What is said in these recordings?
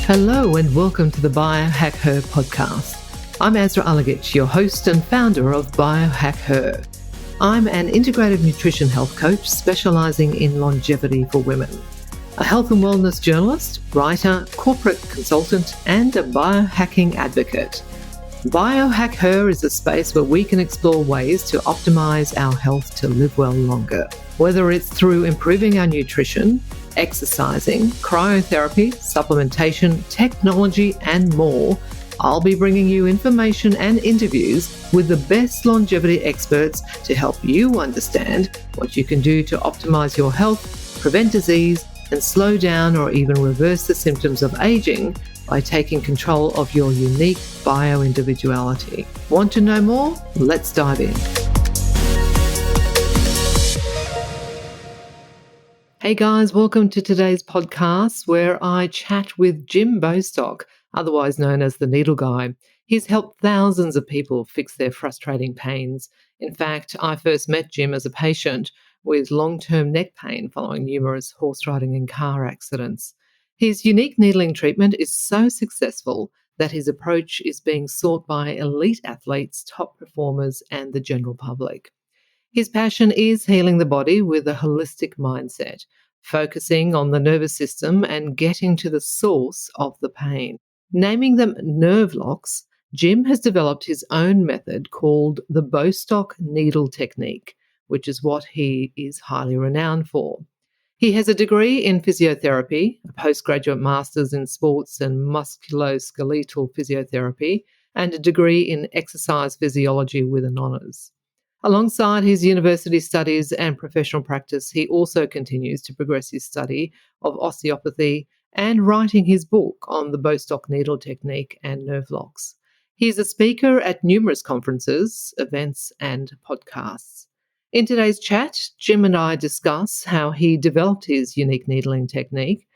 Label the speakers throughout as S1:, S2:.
S1: Hello and welcome to the Biohack Her podcast. I'm Azra Alagic, your host and founder of Biohack Her. I'm an integrative nutrition health coach specialising in longevity for women, a health and wellness journalist, writer, corporate consultant, and a biohacking advocate. Biohack Her is a space where we can explore ways to optimise our health to live well longer, whether it's through improving our nutrition, exercising, cryotherapy, supplementation, technology, and more. I'll be bringing you information and interviews with the best longevity experts to help you understand what you can do to optimize your health, prevent disease, and slow down or even reverse the symptoms of aging by taking control of your unique bio-individuality. Want to know more? Let's dive in. Hey guys, welcome to today's podcast where I chat with Jim Bostock, otherwise known as the Needle Guy. He's helped thousands of people fix their frustrating pains. In fact, I first met Jim as a patient with long-term neck pain following numerous horse riding and car accidents. His unique needling treatment is so successful that his approach is being sought by elite athletes, top performers, and the general public. His passion is healing the body with a holistic mindset, focusing on the nervous system and getting to the source of the pain. Naming them nerve locks, Jim has developed his own method called the Bostock Needle Technique, which is what he is highly renowned for. He has a degree in physiotherapy, a postgraduate master's in sports and musculoskeletal physiotherapy, and a degree in exercise physiology with an honours. Alongside his university studies and professional practice, he also continues to progress his study of osteopathy and writing his book on the Bostock Needle Technique and nerve locks. He is a speaker at numerous conferences, events, and podcasts. In today's chat, Jim and I discuss how he developed his unique needling technique,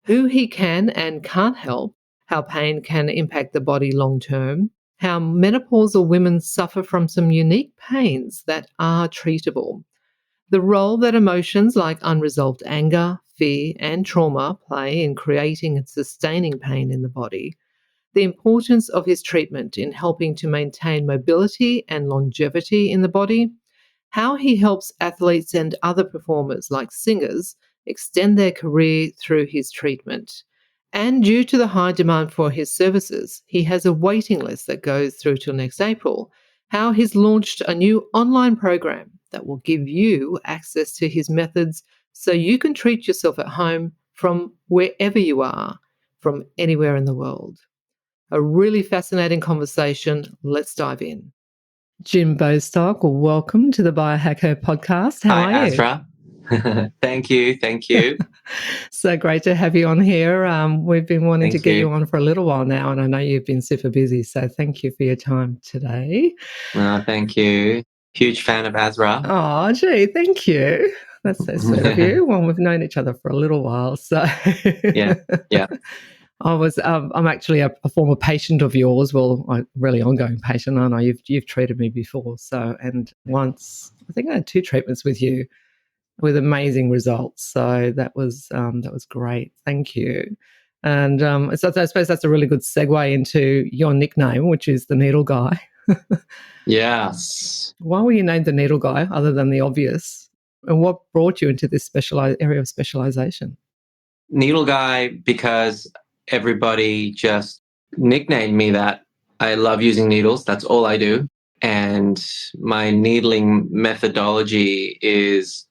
S1: who he can and can't help, how pain can impact the body long term, how menopausal women suffer from some unique pains that are treatable, the role that emotions like unresolved anger, fear, and trauma play in creating and sustaining pain in the body, the importance of his treatment in helping to maintain mobility and longevity in the body, how he helps athletes and other performers like singers extend their career through his treatment. And due to the high demand for his services, he has a waiting list that goes through till next April, how he's launched a new online program that will give you access to his methods so you can treat yourself at home from wherever you are, from anywhere in the world. A really fascinating conversation. Let's dive in. Jim Bostock, welcome to the Biohacker podcast. How are you?
S2: Hi, Azra. Thank you.
S1: So great to have you on here. We've been wanting to get you on for a little while now, and I know you've been super busy, so thank you for your time today.
S2: Thank you. Huge fan of Azra.
S1: Oh, gee, thank you. That's so sweet of you. Well, we've known each other for a little while, so
S2: Yeah.
S1: I'm actually a former patient of yours. Well, a really ongoing patient. I know you've treated me before. So, and once I think I had 2 treatments with you with amazing results. So that was great. Thank you. And so I suppose that's a really good segue into your nickname, which is the Needle Guy.
S2: Yes.
S1: Why were you named the Needle Guy, other than the obvious? And what brought you into this area of specialization?
S2: Needle Guy, because everybody just nicknamed me that. I love using needles. That's all I do. And my needling methodology is,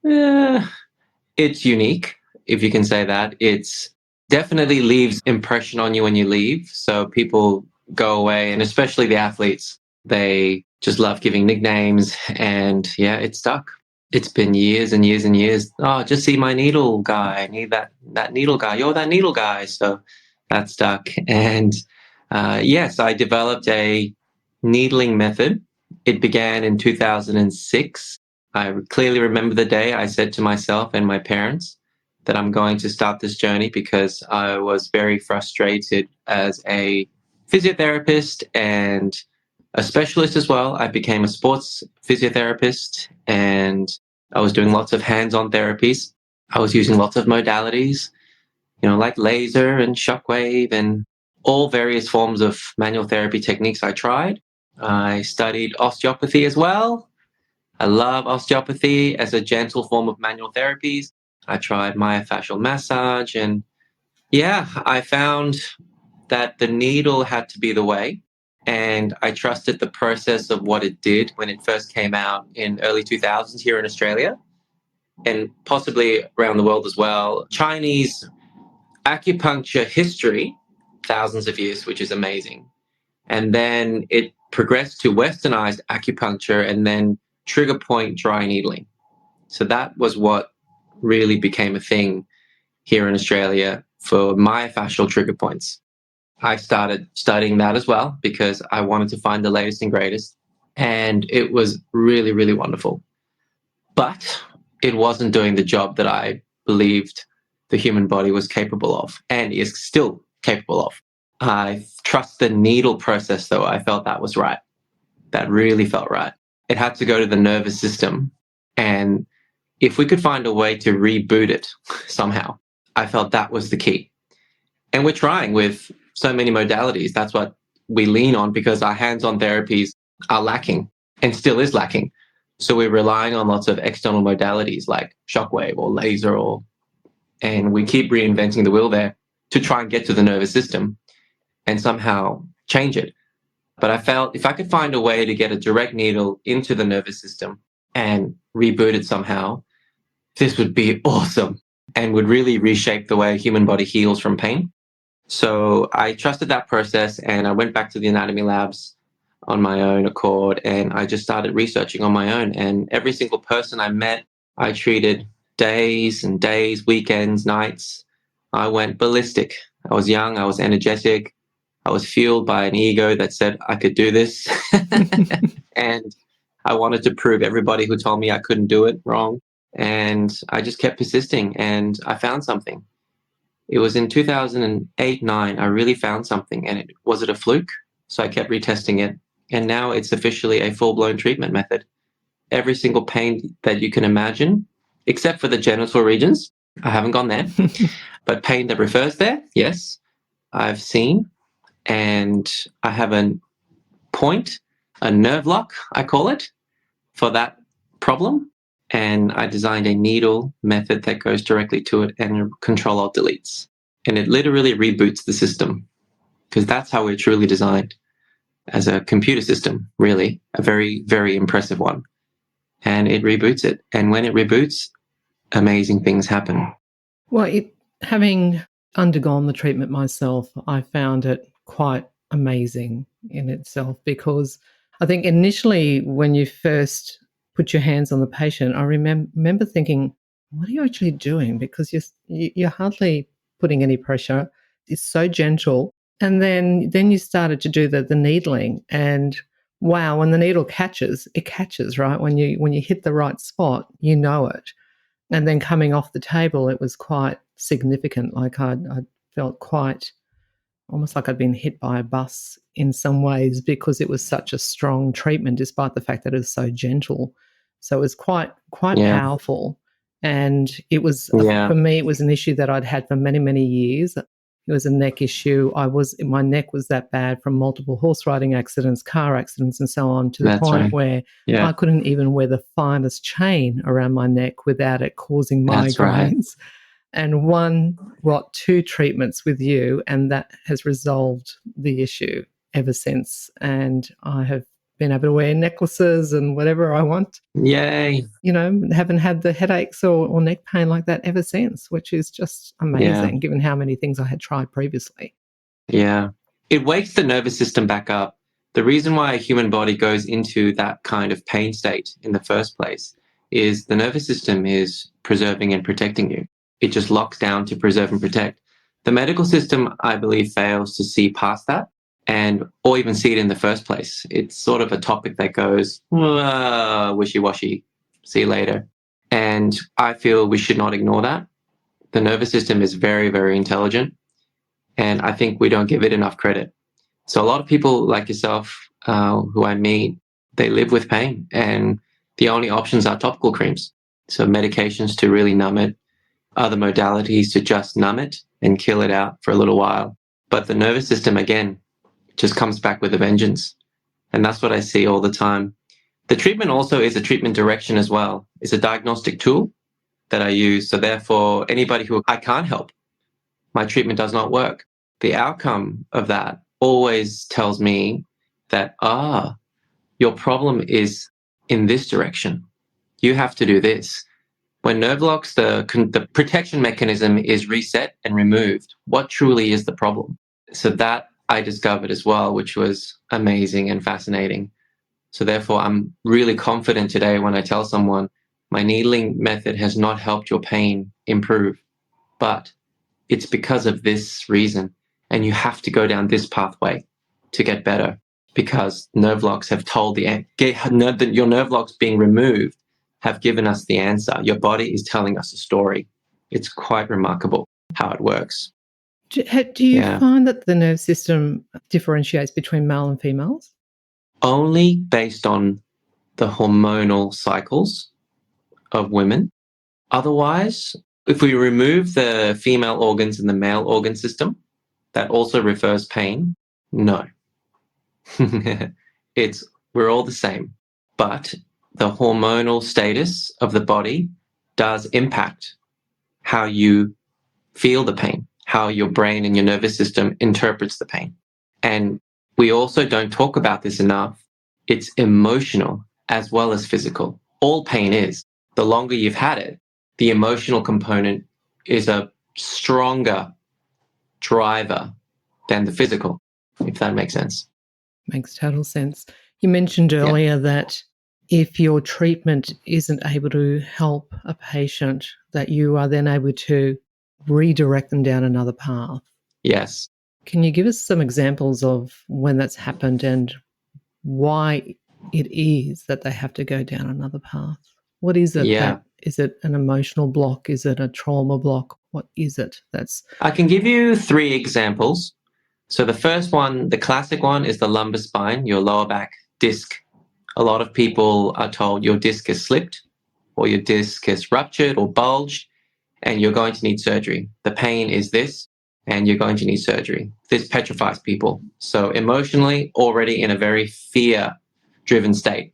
S2: it's unique, if you can say that. It's definitely leaves impression on you when you leave. So people go away, and especially the athletes, they just love giving nicknames. And yeah, it stuck. It's been years and years and years. Oh, just see my needle guy. I need that needle guy. You're that needle guy. So that stuck. And yes, I developed a needling method. It began in 2006. I clearly remember the day I said to myself and my parents that I'm going to start this journey because I was very frustrated as a physiotherapist and a specialist as well. I became a sports physiotherapist and I was doing lots of hands-on therapies. I was using lots of modalities. like laser and shockwave and all various forms of manual therapy techniques I tried. I studied osteopathy as well. I love osteopathy as a gentle form of manual therapies. I tried myofascial massage, and yeah, I found that the needle had to be the way. And I trusted the process of what it did when it first came out in early 2000s here in Australia and possibly around the world as well. Chinese acupuncture history, thousands of years, which is amazing. And then it progressed to westernized acupuncture and then trigger point dry needling. So that was what really became a thing here in Australia for myofascial trigger points. I started studying that as well because I wanted to find the latest and greatest. And it was really, really wonderful. But it wasn't doing the job that I believed the human body was capable of and is still capable of. I trust the needle process, though. I felt that was right. That really felt right. It had to go to the nervous system. And if we could find a way to reboot it somehow, I felt that was the key. And we're trying with so many modalities. That's what we lean on because our hands-on therapies are lacking and still is lacking. So we're relying on lots of external modalities like shockwave or laser, and we keep reinventing the wheel there to try and get to the nervous system and somehow change it. But I felt if I could find a way to get a direct needle into the nervous system and reboot it somehow, this would be awesome and would really reshape the way a human body heals from pain. So I trusted that process and I went back to the anatomy labs on my own accord and I just started researching on my own. And every single person I met, I treated days and days, weekends, nights. I went ballistic. I was young, I was energetic, I was fueled by an ego that said I could do this. And I wanted to prove everybody who told me I couldn't do it wrong. And I just kept persisting and I found something. It was in 2008-9, I really found something. And was it a fluke? So I kept retesting it. And now it's officially a full-blown treatment method. Every single pain that you can imagine, except for the genital regions, I haven't gone there. But pain that refers there, yes, I've seen. And I have a point, a nerve lock, I call it, for that problem. And I designed a needle method that goes directly to it and Control Alt deletes. And it literally reboots the system because that's how we're truly designed as a computer system, really, a very, very impressive one. And it reboots it. And when it reboots, amazing things happen.
S1: Well, having undergone the treatment myself, I found it quite amazing in itself because I think initially when you first put your hands on the patient, I remember thinking, what are you actually doing? Because you're hardly putting any pressure. It's so gentle. And then you started to do the needling, and wow, when the needle catches, it catches, right? When you hit the right spot, you know it. And then coming off the table, it was quite significant. Like I felt quite almost like I'd been hit by a bus in some ways because it was such a strong treatment, despite the fact that it was so gentle. So it was quite
S2: Yeah.
S1: powerful. And it was
S2: Yeah.
S1: for me, it was an issue that I'd had for many, many years. It was a neck issue. My neck was that bad from multiple horse riding accidents, car accidents, and so on, to the
S2: That's
S1: point
S2: right.
S1: where
S2: Yeah.
S1: I couldn't even wear the finest chain around my neck without it causing
S2: That's right.
S1: migraines. And two treatments with you, and that has resolved the issue ever since. And I have been able to wear necklaces and whatever I want.
S2: Yay.
S1: Haven't had the headaches or neck pain like that ever since, which is just amazing given how many things I had tried previously.
S2: Yeah. It wakes the nervous system back up. The reason why a human body goes into that kind of pain state in the first place is the nervous system is preserving and protecting you. It just locks down to preserve and protect. The medical system, I believe, fails to see past that or even see it in the first place. It's sort of a topic that goes wishy-washy, see you later. And I feel we should not ignore that. The nervous system is very, very intelligent. And I think we don't give it enough credit. So a lot of people like yourself who I meet, they live with pain and the only options are topical creams. So medications to really numb it, other modalities to just numb it. and kill it out for a little while. But the nervous system, again, just comes back with a vengeance. And that's what I see all the time. The treatment also is a treatment direction as well. It's a diagnostic tool that I use. So therefore, anybody who I can't help, my treatment does not work. The outcome of that always tells me that, your problem is in this direction. You have to do this. When nerve blocks, the protection mechanism is reset and removed. What truly is the problem? So that I discovered as well, which was amazing and fascinating. So therefore, I'm really confident today when I tell someone my needling method has not helped your pain improve, but it's because of this reason. And you have to go down this pathway to get better, because nerve blocks have told your nerve blocks being removed have given us the answer. Your body is telling us a story. It's quite remarkable how it works.
S1: Do you
S2: Yeah.
S1: find that the nerve system differentiates between male and females?
S2: Only based on the hormonal cycles of women. Otherwise, if we remove the female organs in the male organ system, that also refers pain. No. We're all the same. But the hormonal status of the body does impact how you feel the pain, how your brain and your nervous system interprets the pain. And we also don't talk about this enough. It's emotional as well as physical. All pain is. The longer you've had it, the emotional component is a stronger driver than the physical, if that makes sense.
S1: Makes total sense. You mentioned earlier that if your treatment isn't able to help a patient, that you are then able to redirect them down another path.
S2: Yes.
S1: Can you give us some examples of when that's happened and why it is that they have to go down another path? What is it is it an emotional block? Is it a trauma block? What is it?
S2: I can give you 3 examples. So the first one, the classic one, is the lumbar spine, your lower back disc. A lot of people are told your disc has slipped or your disc has ruptured or bulged and you're going to need surgery. The pain is this and you're going to need surgery. This petrifies people. So emotionally, already in a very fear-driven state.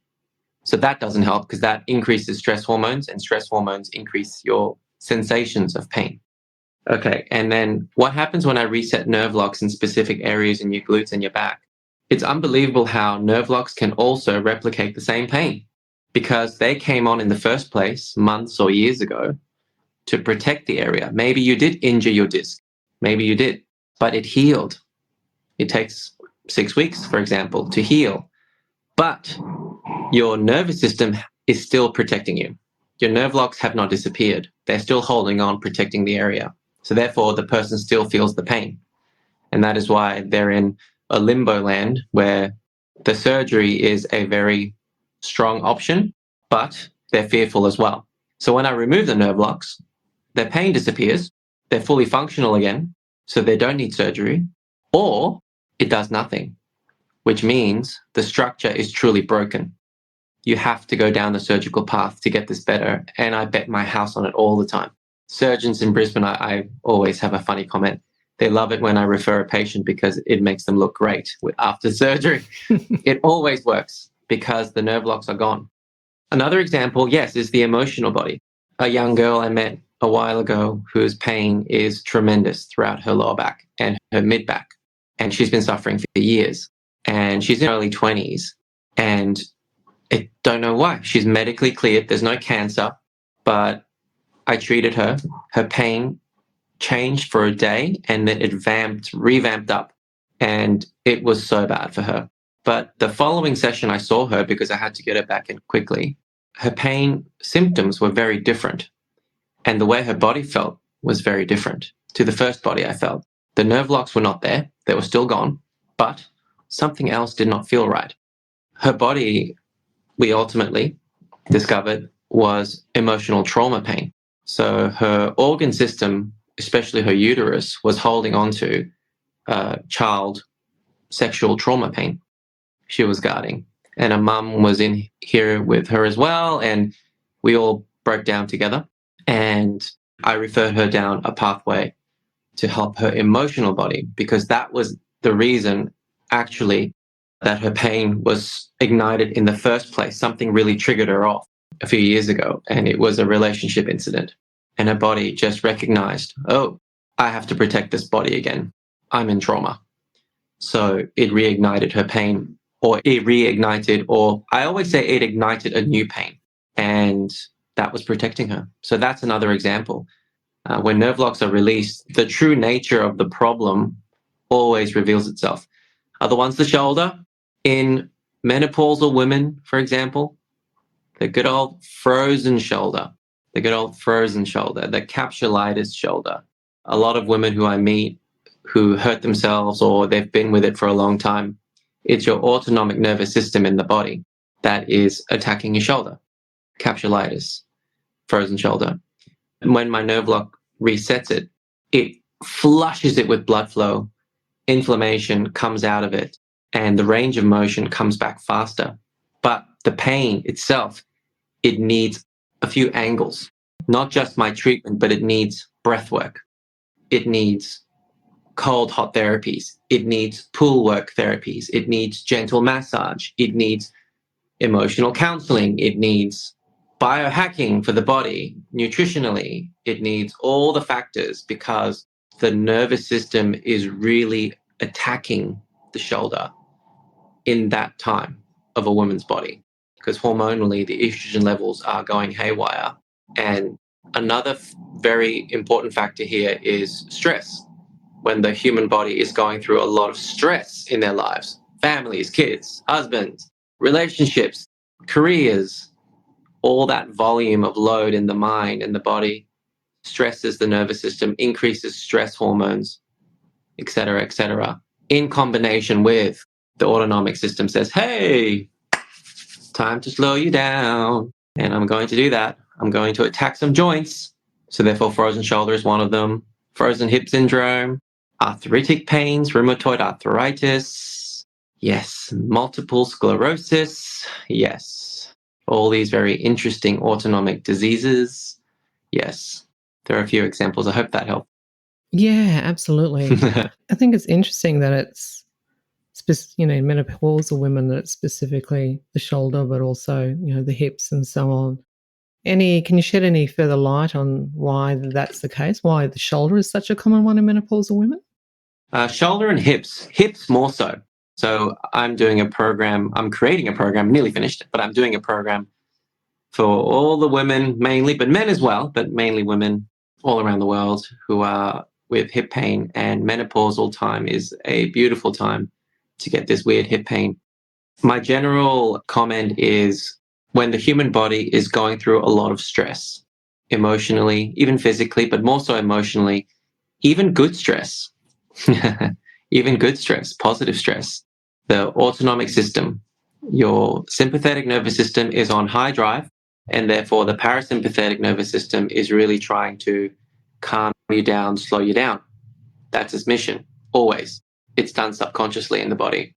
S2: So that doesn't help because that increases stress hormones, and stress hormones increase your sensations of pain. Okay, and then what happens when I reset nerve locks in specific areas in your glutes and your back? It's unbelievable how nerve locks can also replicate the same pain, because they came on in the first place months or years ago to protect the area. Maybe you did injure your disc. Maybe you did, but it healed. It takes 6 weeks, for example, to heal. But your nervous system is still protecting you. Your nerve locks have not disappeared. They're still holding on, protecting the area. So therefore, the person still feels the pain. And that is why they're in a limbo land where the surgery is a very strong option, but they're fearful as well. So when I remove the nerve locks, their pain disappears, they're fully functional again, so they don't need surgery, or it does nothing, which means the structure is truly broken. You have to go down the surgical path to get this better, and I bet my house on it all the time. Surgeons in Brisbane, I always have a funny comment. They love it when I refer a patient because it makes them look great after surgery. It always works because the nerve blocks are gone. Another example, yes, is the emotional body. A young girl I met a while ago whose pain is tremendous throughout her lower back and her mid back. And she's been suffering for years. And she's in her early 20s. And I don't know why. She's medically cleared. There's no cancer. But I treated her. Her pain changed for a day and then it revamped up. And it was so bad for her. But the following session I saw her because I had to get her back in quickly. Her pain symptoms were very different. And the way her body felt was very different to the first body I felt. The nerve locks were not there. They were still gone. But something else did not feel right. Her body, we ultimately discovered, was emotional trauma pain. So her organ system, especially her uterus, was holding on to child sexual trauma pain she was guarding. And a mum was in here with her as well. And we all broke down together. And I referred her down a pathway to help her emotional body, because that was the reason actually that her pain was ignited in the first place. Something really triggered her off a few years ago, and it was a relationship incident. And her body just recognized, oh, I have to protect this body again. I'm in trauma. So it reignited her pain, or I always say it ignited a new pain. And that was protecting her. So that's another example. When nerve blocks are released, the true nature of the problem always reveals itself. Other one's the shoulder. In menopausal women, for example, the good old frozen shoulder, the capsulitis shoulder. A lot of women who I meet who hurt themselves or they've been with it for a long time, it's your autonomic nervous system in the body that is attacking your shoulder. Capsulitis, frozen shoulder. And when my nerve block resets it, it flushes it with blood flow, inflammation comes out of it, and the range of motion comes back faster. But the pain itself, it needs a few angles, not just my treatment, but it needs breath work. It needs cold, hot therapies. It needs pool work therapies. It needs gentle massage. It needs emotional counseling. It needs biohacking for the body, nutritionally. It needs all the factors because the nervous system is really attacking the shoulder in that time of a woman's body, because hormonally the estrogen levels are going haywire. And another very important factor here is stress. When the human body is going through a lot of stress in their lives, families, kids, husbands, relationships, careers, all that volume of load in the mind and the body stresses the nervous system, increases stress hormones, etc., in combination with the autonomic system says, hey, time to slow you down. And I'm going to do that. I'm going to attack some joints. So therefore, frozen shoulder is one of them. Frozen hip syndrome, arthritic pains, rheumatoid arthritis. Yes. Multiple sclerosis. Yes. All these very interesting autonomic diseases. Yes. There are a few examples. I hope that helped.
S1: Yeah, absolutely. I think it's interesting that it's, menopausal women, that it's specifically the shoulder, but also, the hips and so on. Can you shed any further light on why that's the case? Why the shoulder is such a common one in menopausal women?
S2: Shoulder and hips more so. So I'm creating a program, nearly finished, but I'm doing a program for all the women mainly, but men as well, but mainly women all around the world who are with hip pain. And menopausal time is a beautiful time to get this weird hip pain. My general comment is when the human body is going through a lot of stress, emotionally, even physically, but more so emotionally, even good stress, even good stress, positive stress, the autonomic system, your sympathetic nervous system is on high drive, and therefore the parasympathetic nervous system is really trying to calm you down, slow you down. That's its mission, always. It's done subconsciously in the body.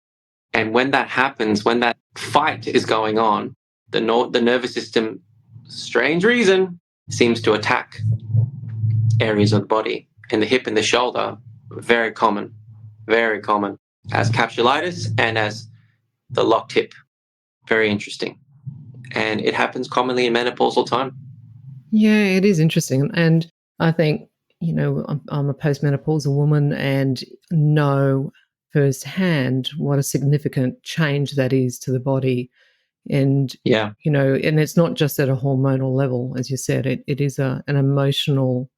S2: And when that happens, when that fight is going on, the nervous system, strange reason, seems to attack areas of the body. And the hip and the shoulder, very common as capsulitis and as the locked hip. Very interesting. And it happens commonly in menopausal time.
S1: Yeah, it is interesting. And I think, I'm a postmenopausal woman and know firsthand what a significant change that is to the body. And,
S2: Yeah.
S1: And it's not just at a hormonal level, as you said, it is an emotional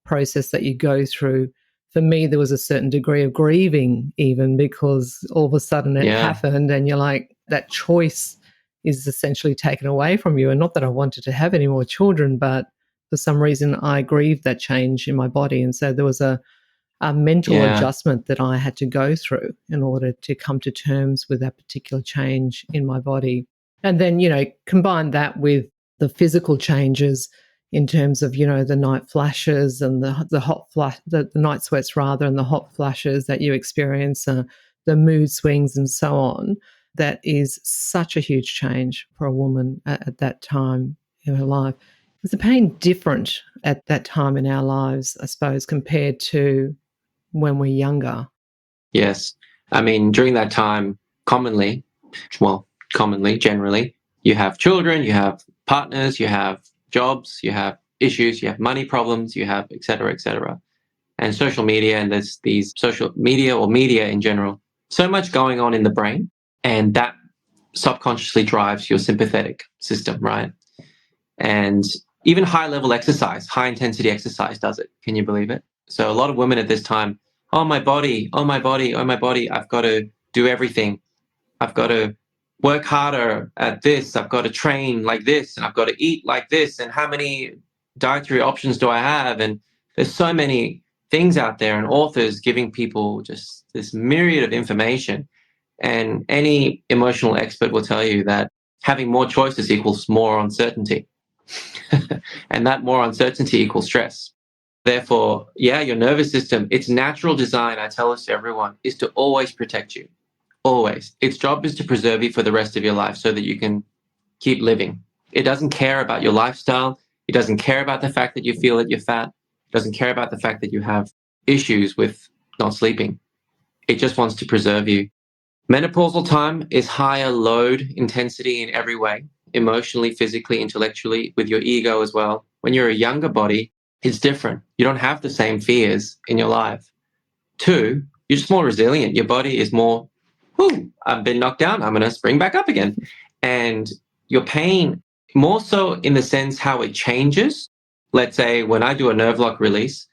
S1: process that you go through. For me, there was a certain degree of grieving, even because all of a sudden it happened, and you're like, that choice is essentially taken away from you. And not that I wanted to have any more children, but for some reason I grieved that change in my body. And so there was a mental adjustment that I had to go through in order to come to terms with that particular change in my body. And then, combine that with the physical changes in terms of, the night flashes and the hot flash, the night sweats rather, and the hot flashes that you experience, the mood swings and so on. That is such a huge change for a woman at that time in her life. Was the pain different at that time in our lives, I suppose, compared to when we're younger.
S2: Yes. I mean, during that time, generally, you have children, you have partners, you have jobs, you have issues, you have money problems, you have et cetera, et cetera. And social media, and there's these social media or media in general, so much going on in the brain, and that subconsciously drives your sympathetic system, right? And even high level exercise, high intensity exercise does it. Can you believe it? So a lot of women at this time, oh, my body, oh, my body, oh, my body, I've got to do everything. I've got to work harder at this. I've got to train like this, and I've got to eat like this. And how many dietary options do I have? And there's so many things out there, and authors giving people just this myriad of information. And any emotional expert will tell you that having more choices equals more uncertainty. And that more uncertainty equals stress. Therefore, yeah, your nervous system, its natural design, I tell this to everyone, is to always protect you. Always. Its job is to preserve you for the rest of your life so that you can keep living. It doesn't care about your lifestyle. It doesn't care about the fact that you feel that you're fat. It doesn't care about the fact that you have issues with not sleeping. It just wants to preserve you. Menopausal time is higher load intensity in every way, emotionally, physically, intellectually, with your ego as well. When you're a younger body, it's different. You don't have the same fears in your life. Two, you're just more resilient. Your body is more, whoo, I've been knocked down, I'm going to spring back up again. And your pain, more so in the sense how it changes. Let's say when I do a nerve lock release,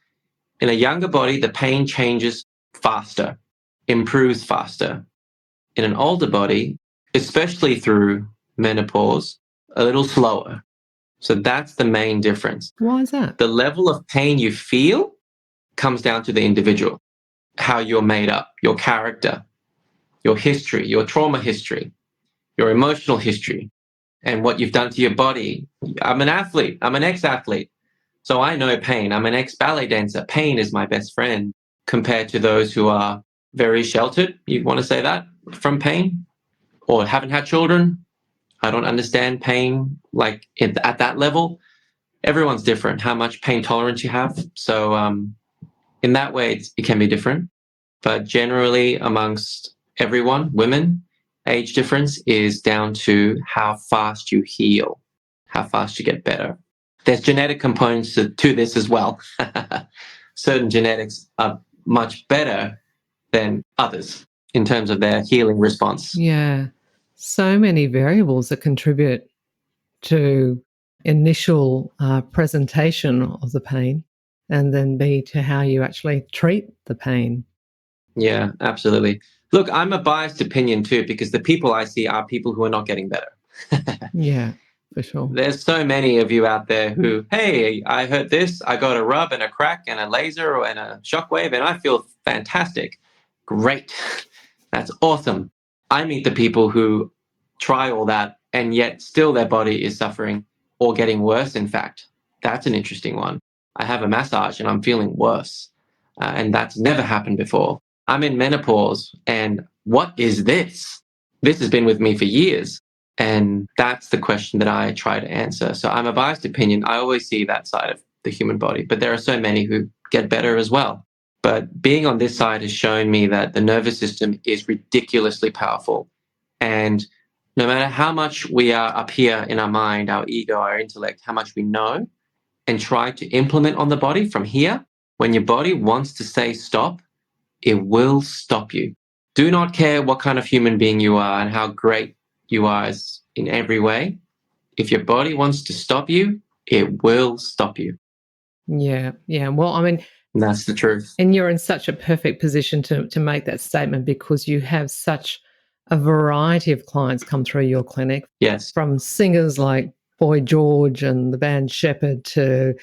S2: in a younger body, the pain changes faster, improves faster. In an older body, especially through menopause, a little slower. So that's the main difference.
S1: Why is that?
S2: The level of pain you feel comes down to the individual, how you're made up, your character, your history, your trauma history, your emotional history, and what you've done to your body. I'm an athlete. I'm an ex-athlete. So I know pain. I'm an ex-ballet dancer. Pain is my best friend compared to those who are very sheltered, you want to say that, from pain, or haven't had children. I don't understand pain like at that level. Everyone's different, how much pain tolerance you have. So in that way, it can be different. But generally, amongst everyone, women, age difference is down to how fast you heal, how fast you get better. There's genetic components to this as well. Certain genetics are much better than others in terms of their healing response.
S1: Yeah. So many variables that contribute to initial presentation of the pain, and then B, to how you actually treat the pain.
S2: Yeah, absolutely. Look, I'm a biased opinion too, because the people I see are people who are not getting better.
S1: Yeah, for sure.
S2: There's so many of you out there who, hey, I heard this, I got a rub and a crack and a laser and a shockwave, and I feel fantastic. Great. That's awesome. I meet the people who try all that and yet still their body is suffering or getting worse, in fact. That's an interesting one. I have a massage and I'm feeling worse. And that's never happened before. I'm in menopause, and what is this? This has been with me for years. And that's the question that I try to answer. So I'm a biased opinion. I always see that side of the human body, but there are so many who get better as well. But being on this side has shown me that the nervous system is ridiculously powerful. And no matter how much we are up here in our mind, our ego, our intellect, how much we know and try to implement on the body from here, when your body wants to say stop, it will stop you. Do not care what kind of human being you are and how great you are in every way. If your body wants to stop you, it will stop you.
S1: Yeah, yeah. Well, I mean,
S2: And that's the truth.
S1: and you're in such a perfect position to make that statement, because you have such a variety of clients come through your clinic,
S2: Yes.
S1: from singers like Boy George and the band Shepherd to,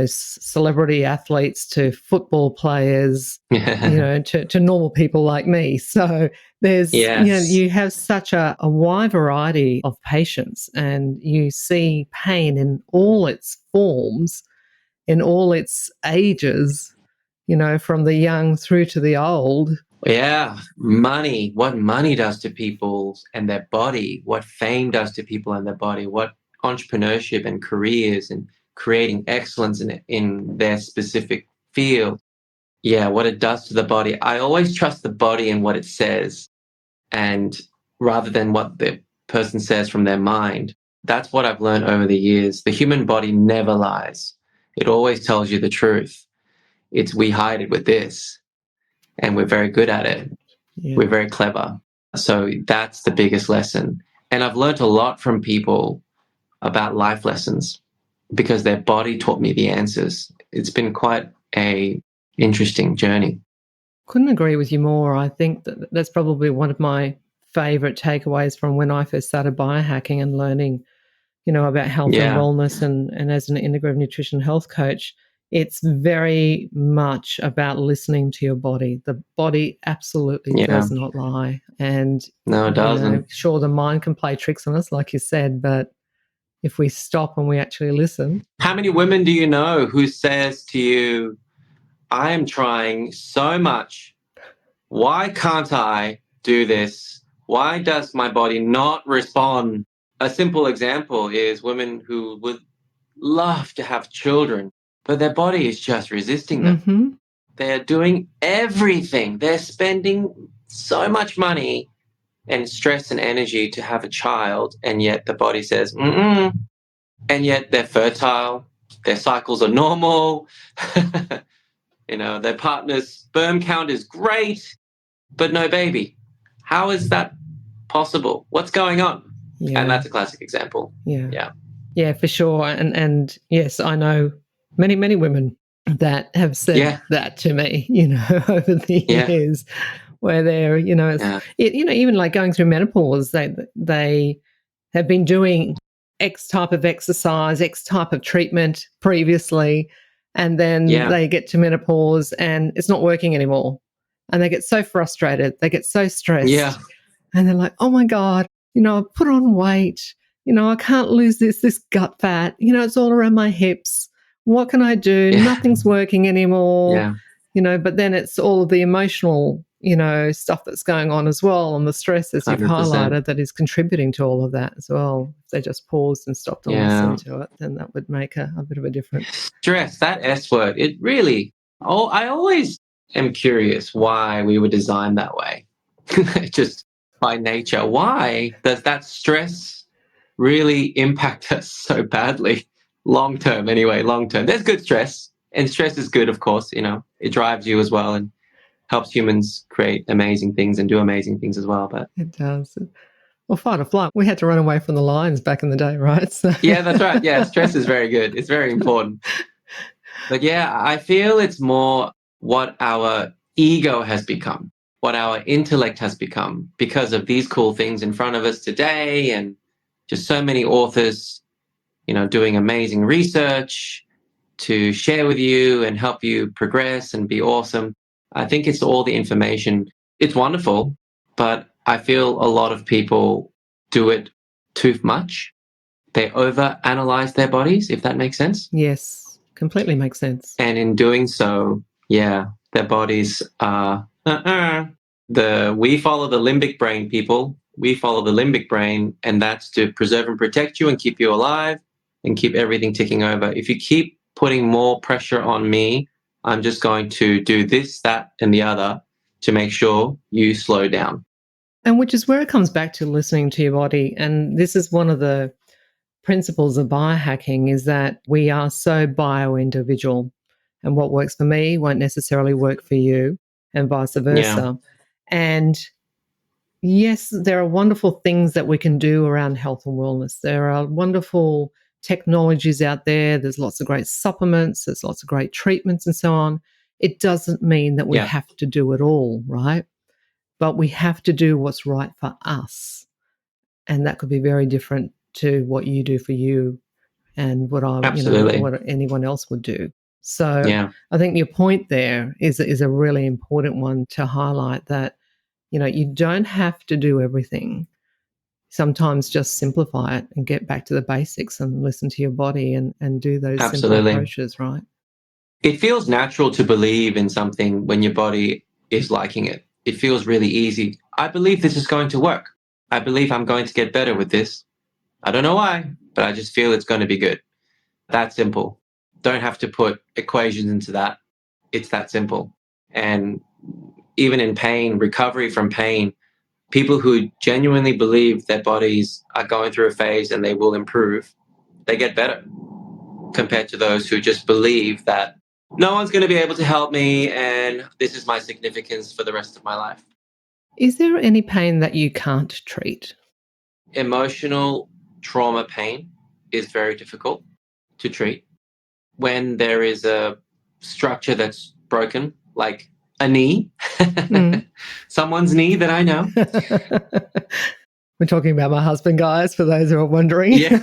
S1: celebrity athletes to football players, to normal people like me. So there's,
S2: Yes.
S1: you have such a wide variety of patients, and you see pain in all its forms, in all its ages, from the young through to the old.
S2: Yeah, money, what money does to people and their body, what fame does to people and their body, what entrepreneurship and careers and creating excellence in their specific field. yeah, what it does to the body. I always trust the body and what it says, and rather than what the person says from their mind. That's what I've learned over the years. The human body never lies. It always tells you the truth. It's we hide it with this, and we're very good at it.
S1: Yeah.
S2: We're very clever. So that's the biggest lesson. And I've learned a lot from people about life lessons because their body taught me the answers. It's been quite a interesting journey.
S1: Couldn't agree with you more. I think that that's probably one of my favorite takeaways from when I first started biohacking and learning, about health and
S2: Yeah,
S1: wellness, and as an integrative nutrition health coach, it's very much about listening to your body. The body absolutely
S2: yeah.
S1: does not lie. And,
S2: No, it doesn't.
S1: sure, the mind can play tricks on us, like you said, but if we stop and we actually listen.
S2: How many women do you know who says to you, I am trying so much. Why can't I do this? Why does my body not respond? A simple example is women who would love to have children, but their body is just resisting them.
S1: Mm-hmm.
S2: They're doing everything. They're spending so much money and stress and energy to have a child, and yet the body says, mm-mm. And yet they're fertile, their cycles are normal, their partner's sperm count is great, but no baby. How is that possible? What's going on? And
S1: Yeah.
S2: that's a classic example.
S1: Yeah.
S2: Yeah.
S1: Yeah, for sure. And yes, I know many, many women that have said
S2: Yeah.
S1: that to me, over the
S2: Yeah.
S1: years, where they're,
S2: Yeah.
S1: even like going through menopause, they have been doing X type of exercise, X type of treatment previously, and then
S2: Yeah.
S1: they get to menopause and it's not working anymore. And they get so frustrated, they get so
S2: Yeah.
S1: stressed, and they're like, oh my God, I've put on weight. I can't lose this gut fat. It's all around my hips. What can I do?
S2: Yeah.
S1: Nothing's working anymore.
S2: Yeah.
S1: But then it's all of the emotional, stuff that's going on as well, and the stress, as you've
S2: 100%.
S1: highlighted, that is contributing to all of that as well. If they just paused and stopped and
S2: Yeah.
S1: listened to it, then that would make a bit of a difference.
S2: Stress, that S word, it really, I always am curious why we were designed that way. Just by nature. Why does that stress really impact us so badly? Long term, anyway, long term. There's good stress, and stress is good, of course. It drives you as well and helps humans create amazing things and do amazing things as well. But
S1: It does. Well, fight or flight, we had to run away from the lions back in the day, right? So
S2: yeah, that's right. Yeah, stress is very good. It's very important. But yeah, I feel it's more what our ego has become, what our intellect has become because of these cool things in front of us today, and just so many authors, doing amazing research to share with you and help you progress and be awesome. I think it's all the information. It's wonderful, but I feel a lot of people do it too much. They over analyze their bodies, if that makes sense.
S1: yes, completely makes sense.
S2: And in doing so, yeah, their bodies are we follow the limbic brain, people. We follow the limbic brain, and that's to preserve and protect you and keep you alive and keep everything ticking over. If you keep putting more pressure on me, I'm just going to do this, that, and the other to make sure you slow down.
S1: And which is where it comes back to listening to your body. And this is one of the principles of biohacking, is that we are so bio-individual, and what works for me won't necessarily work for you, and vice
S2: Yeah,
S1: versa. And yes, there are wonderful things that we can do around health and wellness. There are wonderful technologies out there. There's lots of great supplements, there's lots of great treatments and so on. It doesn't mean that we
S2: yeah,
S1: have to do it all, right? But we have to do what's right for us. And that could be very different to what you do for you, and
S2: absolutely.
S1: what anyone else would do. So
S2: Yeah,
S1: I think your point there is a really important one to highlight, that, you don't have to do everything. Sometimes just simplify it and get back to the basics and listen to your body, and do those simple
S2: absolutely.
S1: approaches, right?
S2: It feels natural to believe in something when your body is liking it. It feels really easy. I believe this is going to work. I believe I'm going to get better with this. I don't know why, but I just feel it's going to be good. That simple. Don't have to put equations into that. It's that simple. And even in pain, recovery from pain, people who genuinely believe their bodies are going through a phase and they will improve, they get better compared to those who just believe that no one's going to be able to help me and this is my significance for the rest of my life.
S1: Is there any pain that you can't treat?
S2: Emotional trauma pain is very difficult to treat. When there is a structure that's broken, like a knee, someone's knee that I know.
S1: We're talking about my husband, guys, for those who are wondering.
S2: Yeah.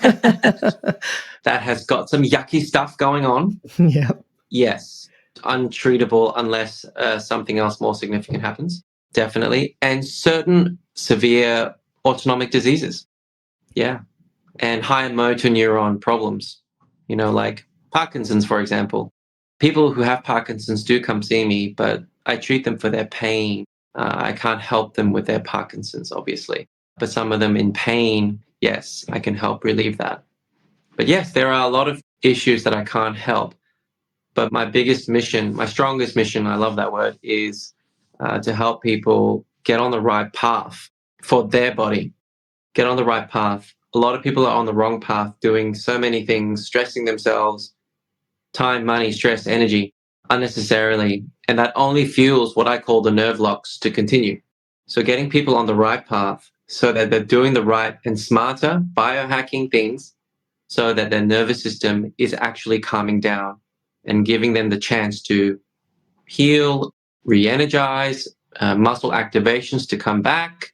S2: That has got some yucky stuff going on.
S1: Yeah.
S2: Yes. Untreatable unless something else more significant happens. Definitely. And certain severe autonomic diseases. Yeah. And high motor neuron problems, like Parkinson's, for example. People who have Parkinson's do come see me, but I treat them for their pain. I can't help them with their Parkinson's, obviously. But some of them in pain, yes, I can help relieve that. But yes, there are a lot of issues that I can't help. But my biggest mission, my strongest mission, I love that word, is to help people get on the right path for their body, get on the right path. A lot of people are on the wrong path, doing so many things, stressing themselves, time, money, stress, energy unnecessarily. And that only fuels what I call the nerve locks to continue. So getting people on the right path so that they're doing the right and smarter biohacking things so that their nervous system is actually calming down and giving them the chance to heal, re-energize, muscle activations to come back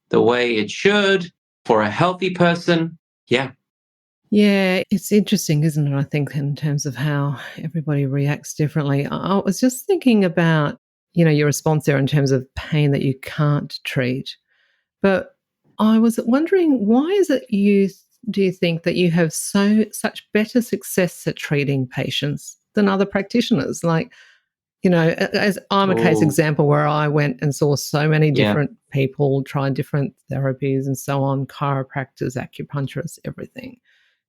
S2: the way it should for a healthy person. Yeah.
S1: Yeah, it's interesting, isn't it? I think in terms of how everybody reacts differently. I was just thinking about, your response there in terms of pain that you can't treat. But I was wondering, why is it do you think that you have such better success at treating patients than other practitioners? Like, as I'm a case
S2: Oh,
S1: example where I went and saw so many
S2: yeah.
S1: different people, tried different therapies and so on, chiropractors, acupuncturists, everything.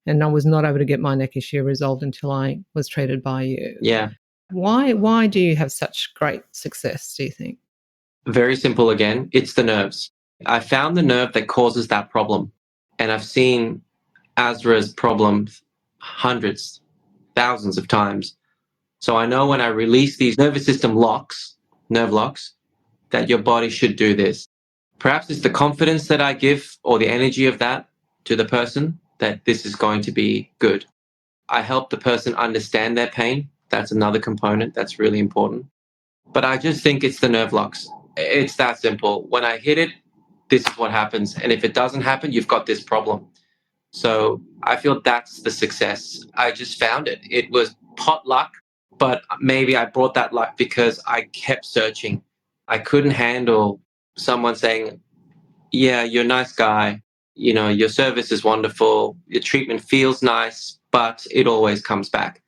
S1: And I was not able to get my neck issue resolved until I was treated by you.
S2: Yeah.
S1: Why do you have such great success, do you think?
S2: Very simple again. It's the nerves. I found the nerve that causes that problem. And I've seen Asra's problems hundreds, thousands of times. So I know when I release these nervous system locks, nerve locks, that your body should do this. Perhaps it's the confidence that I give or the energy of that to the person that this is going to be good. I help the person understand their pain. That's another component that's really important. But I just think it's the nerve locks. It's that simple. When I hit it, this is what happens. And if it doesn't happen, you've got this problem. So I feel that's the success. I just found it. It was pot luck, but maybe I brought that luck because I kept searching. I couldn't handle someone saying, yeah, you're a nice guy. Your service is wonderful. Your treatment feels nice, but it always comes back.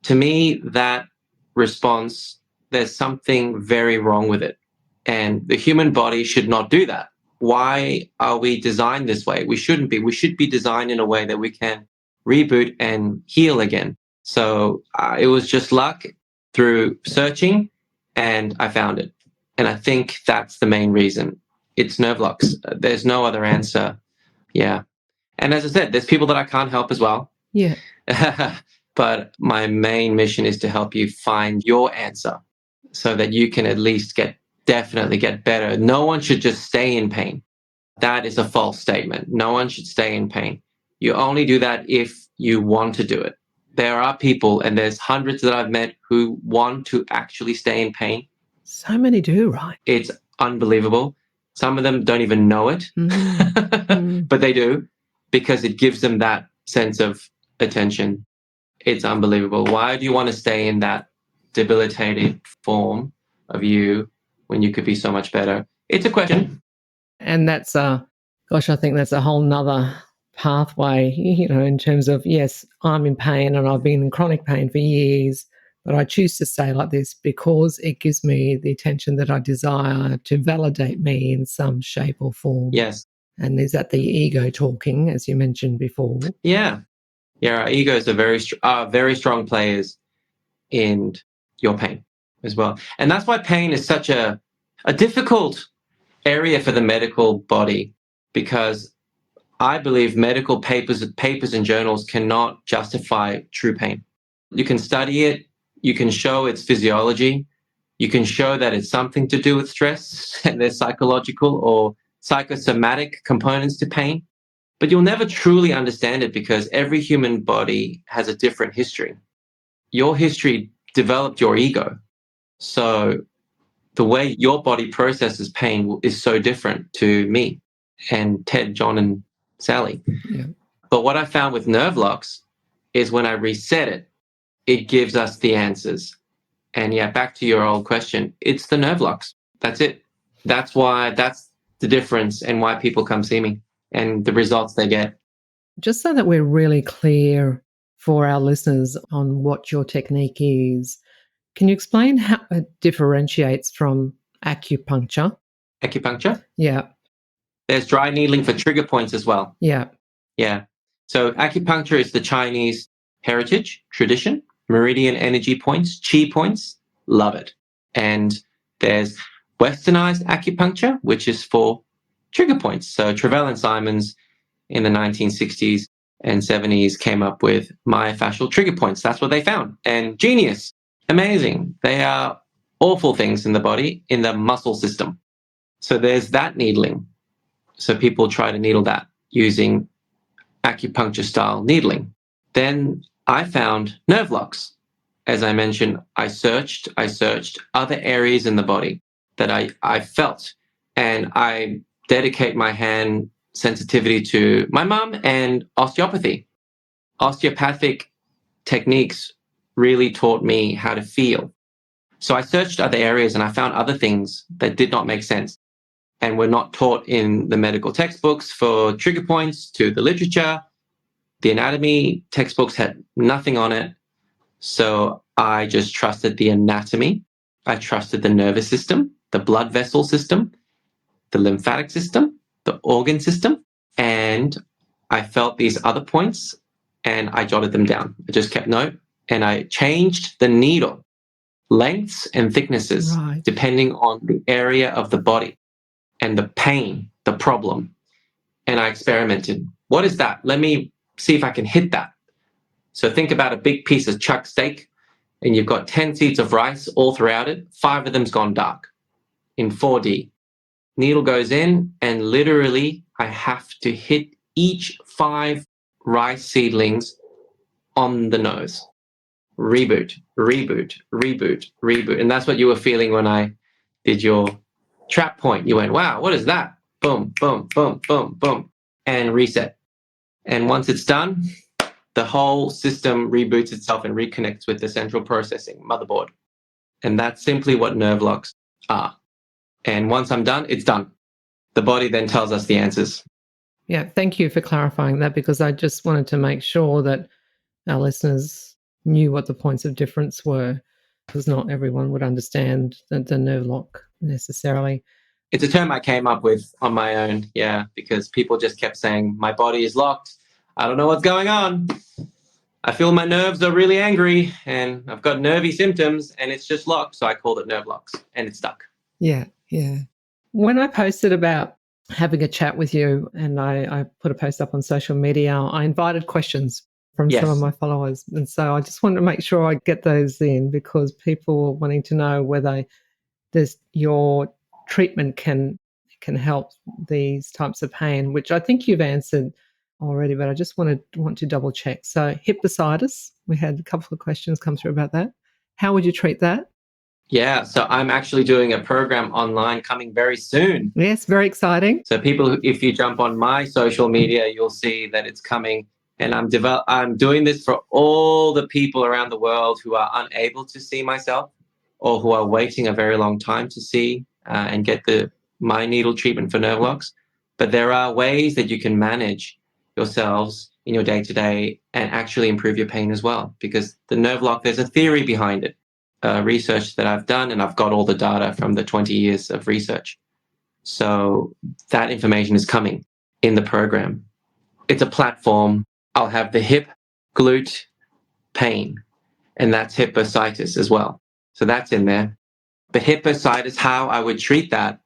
S2: To me, that response, there's something very wrong with it. And the human body should not do that. Why are we designed this way? We shouldn't be. We should be designed in a way that we can reboot and heal again. So it was just luck through searching, and I found it. And I think that's the main reason. It's nerve blocks. There's no other answer. Yeah. And as I said, there's people that I can't help as well.
S1: Yeah.
S2: But my main mission is to help you find your answer so that you can at least definitely get better. No one should just stay in pain. That is a false statement. No one should stay in pain. You only do that if you want to do it. There are people, and there's hundreds that I've met who want to actually stay in pain.
S1: So many do, right?
S2: It's unbelievable. Some of them don't even know it, but they do because it gives them that sense of attention. It's unbelievable. Why do you want to stay in that debilitated form of you when you could be so much better? It's a question.
S1: And that's gosh, I think that's a whole nother pathway, in terms of, yes, I'm in pain and I've been in chronic pain for years, but I choose to stay like this because it gives me the attention that I desire to validate me in some shape or form.
S2: Yes.
S1: And is that the ego talking, as you mentioned before?
S2: Yeah. Yeah. Our egos are very strong players in your pain. as well. And that's why pain is such a difficult area for the medical body, because I believe medical papers and journals cannot justify true pain. You can study it, you can show its physiology, you can show that it's something to do with stress and there's psychological or psychosomatic components to pain, but you'll never truly understand it because every human body has a different history. Your history developed your ego. So the way your body processes pain is so different to me and Ted, John, and Sally.
S1: Yeah.
S2: But what I found with nerve locks is when I reset it, it gives us the answers. And yeah, back to your old question, it's the nerve locks. That's it. That's the difference and why people come see me and the results they get.
S1: Just so that we're really clear for our listeners on what your technique is, can you explain how it differentiates from acupuncture?
S2: Acupuncture?
S1: Yeah.
S2: There's dry needling for trigger points as well.
S1: Yeah.
S2: Yeah. So acupuncture is the Chinese heritage, tradition, meridian energy points, chi points. Love it. And there's westernized acupuncture, which is for trigger points. So Travell and Simons in the 1960s and 70s came up with myofascial trigger points. That's what they found. And genius, amazing. They are awful things in the body, in the muscle system. So there's that needling. So people try to needle that using acupuncture style needling. Then I found nerve locks. As I mentioned, I searched other areas in the body that I felt, and I dedicate my hand sensitivity to my mom and osteopathy. Osteopathic techniques really taught me how to feel. So I searched other areas and I found other things that did not make sense and were not taught in the medical textbooks for trigger points, to the literature. The anatomy textbooks had nothing on it. So I just trusted the anatomy. I trusted the nervous system, the blood vessel system, the lymphatic system, the organ system. And I felt these other points and I jotted them down. I just kept note and I changed the needle lengths and thicknesses depending on the area of the body and the pain, the problem. And I experimented. What is that? Let me see if I can hit that. So think about a big piece of chuck steak and you've got 10 seeds of rice all throughout it. 5 of them's gone dark in 4D. Needle goes in and literally I have to hit each 5 rice seedlings on the nose. Reboot, reboot, reboot, reboot. And that's what you were feeling when I did your trap point. You went, wow, what is that? Boom, boom, boom, boom, boom, and reset. And once it's done, the whole system reboots itself and reconnects with the central processing motherboard. And that's simply what nerve locks are. And once I'm done, it's done. The body then tells us the answers.
S1: Yeah, thank you for clarifying that, because I just wanted to make sure that our listeners knew what the points of difference were, because not everyone would understand the nerve lock necessarily.
S2: It's a term I came up with on my own, yeah, because people just kept saying, my body is locked. I don't know what's going on. I feel my nerves are really angry and I've got nervy symptoms and it's just locked. So I called it nerve locks and it stuck.
S1: Yeah, yeah. When I posted about having a chat with you and I put a post up on social media, I invited questions from some of my followers. And so I just wanted to make sure I get those in, because people are wanting to know whether your treatment can help these types of pain, which I think you've answered already, but I just want to double check. So hip bursitis, we had a couple of questions come through about that. How would you treat that?
S2: Yeah, so I'm actually doing a program online coming very soon.
S1: Yes, very exciting.
S2: So people, if you jump on my social media, you'll see that it's coming. And I'm doing this for all the people around the world who are unable to see myself or who are waiting a very long time to see and get my needle treatment for nerve locks. But there are ways that you can manage yourselves in your day-to-day and actually improve your pain as well. Because the nerve lock, there's a theory behind it. Research that I've done, and I've got all the data from the 20 years of research. So that information is coming in the program. It's a platform. I'll have the hip glute pain, and that's hip bursitis as well. So that's in there. The hip bursitis, how I would treat that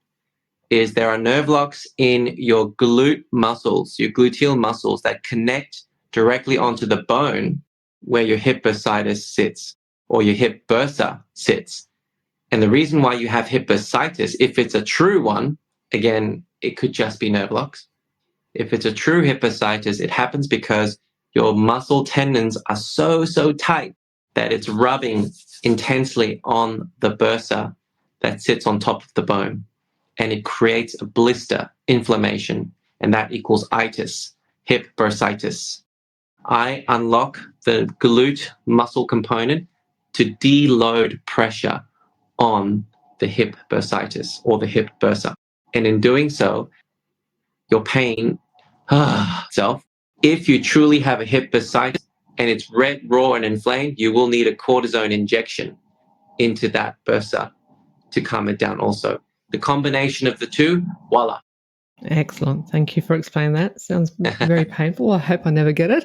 S2: is there are nerve locks in your glute muscles, your gluteal muscles that connect directly onto the bone where your hip bursitis sits or your hip bursa sits. And the reason why you have hip bursitis, if it's a true one, again, it could just be nerve locks. If it's a true hip bursitis, it happens because your muscle tendons are so tight that it's rubbing intensely on the bursa that sits on top of the bone. And it creates a blister, inflammation, and that equals itis, hip bursitis. I unlock the glute muscle component to deload pressure on the hip bursitis or the hip bursa. And in doing so, your pain itself, if you truly have a hip bursitis and it's red, raw, and inflamed, you will need a cortisone injection into that bursa to calm it down also. The combination of the two, voila.
S1: Excellent. Thank you for explaining that. Sounds very painful. I hope I never get it.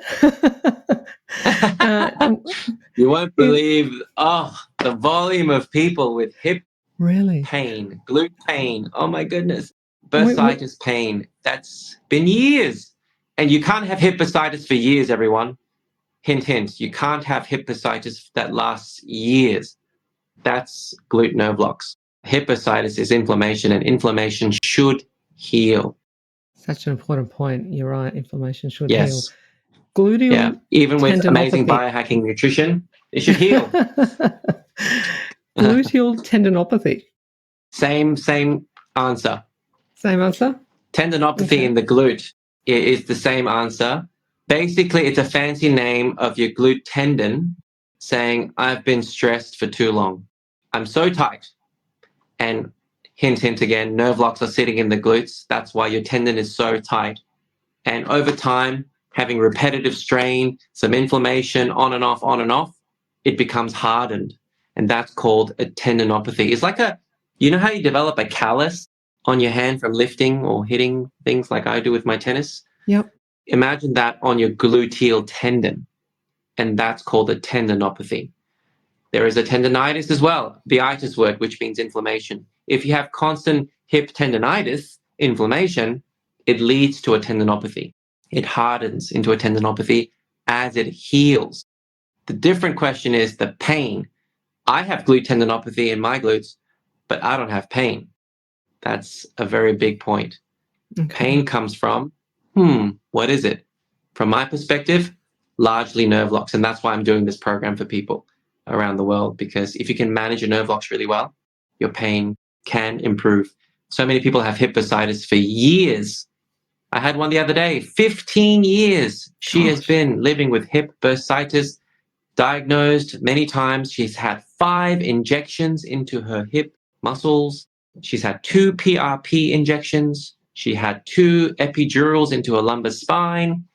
S2: You won't believe, the volume of people with hip
S1: Really?
S2: pain, glute pain. Oh my goodness.
S1: Wait,
S2: Bursitis pain. That's been years. And you can't have hip bursitis for years, everyone. Hint, hint. You can't have hip bursitis that lasts years. That's glute nerve blocks. Hip bursitis is inflammation, and inflammation should heal.
S1: such an important point. You're right. Inflammation should heal.
S2: Yes.
S1: Gluteal
S2: Yeah. Even with amazing
S1: tendinopathy.
S2: biohacking nutrition, it should heal.
S1: Gluteal tendinopathy.
S2: Same answer.
S1: Same answer?
S2: Tendinopathy in the glute is the same answer. Basically, it's a fancy name of your glute tendon saying, I've been stressed for too long. I'm so tight. And hint, hint again, nerve locks are sitting in the glutes. That's why your tendon is so tight. And over time, having repetitive strain, some inflammation on and off, it becomes hardened. And that's called a tendinopathy. It's like you know how you develop a callus on your hand from lifting or hitting things like I do with my tennis?
S1: Yep.
S2: Imagine that on your gluteal tendon. And that's called a tendinopathy. There is a tendinitis as well, the itis word, which means inflammation. If you have constant hip tendinitis, inflammation, it leads to a tendinopathy. It hardens into a tendinopathy as it heals. The different question is the pain. I have glute tendinopathy in my glutes, but I don't have pain. That's a very big point. Okay. Pain comes from, what is it? From my perspective, largely nerve locks. And that's why I'm doing this program for people around the world, because if you can manage your nerve locks really well, your pain can improve. So many people have hip bursitis for years. I had one the other day, 15 years. She has been living with hip bursitis, diagnosed many times. She's had 5 injections into her hip muscles. She's had 2 PRP injections. She had 2 epidurals into her lumbar spine,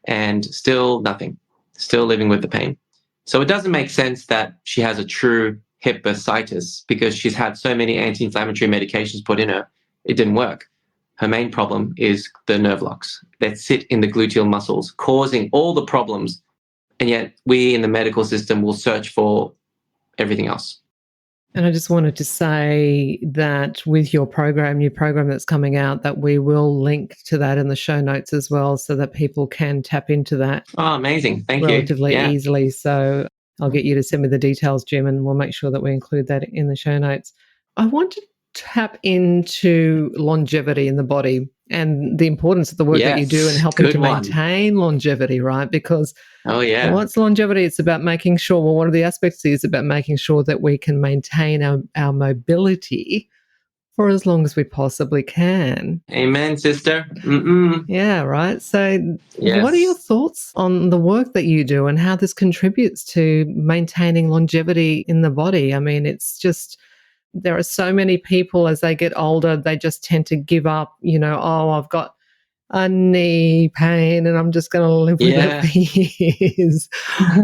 S2: and still nothing, still living with the pain. So it doesn't make sense that she has a true hip bursitis because she's had so many anti-inflammatory medications put in her, it didn't work. Her main problem is the nerve locks that sit in the gluteal muscles, causing all the problems. And yet we in the medical system will search for everything else.
S1: And I just wanted to say that with your program, new program that's coming out, that we will link to that in the show notes as well so that people can tap into that.
S2: Oh, amazing. Thank you.
S1: Relatively easily. So I'll get you to send me the details, Jim, and we'll make sure that we include that in the show notes. I want to tap into longevity in the body and the importance of the work that you do in helping to maintain longevity, right? Because what's longevity? It's about making sure, one of the aspects is about making sure that we can maintain our mobility for as long as we possibly can.
S2: Amen, sister.
S1: Yeah, right. So what are your thoughts on the work that you do and how this contributes to maintaining longevity in the body? I mean, it's just, there are so many people as they get older, they just tend to give up, I've got a knee pain and I'm just going to live with it for years.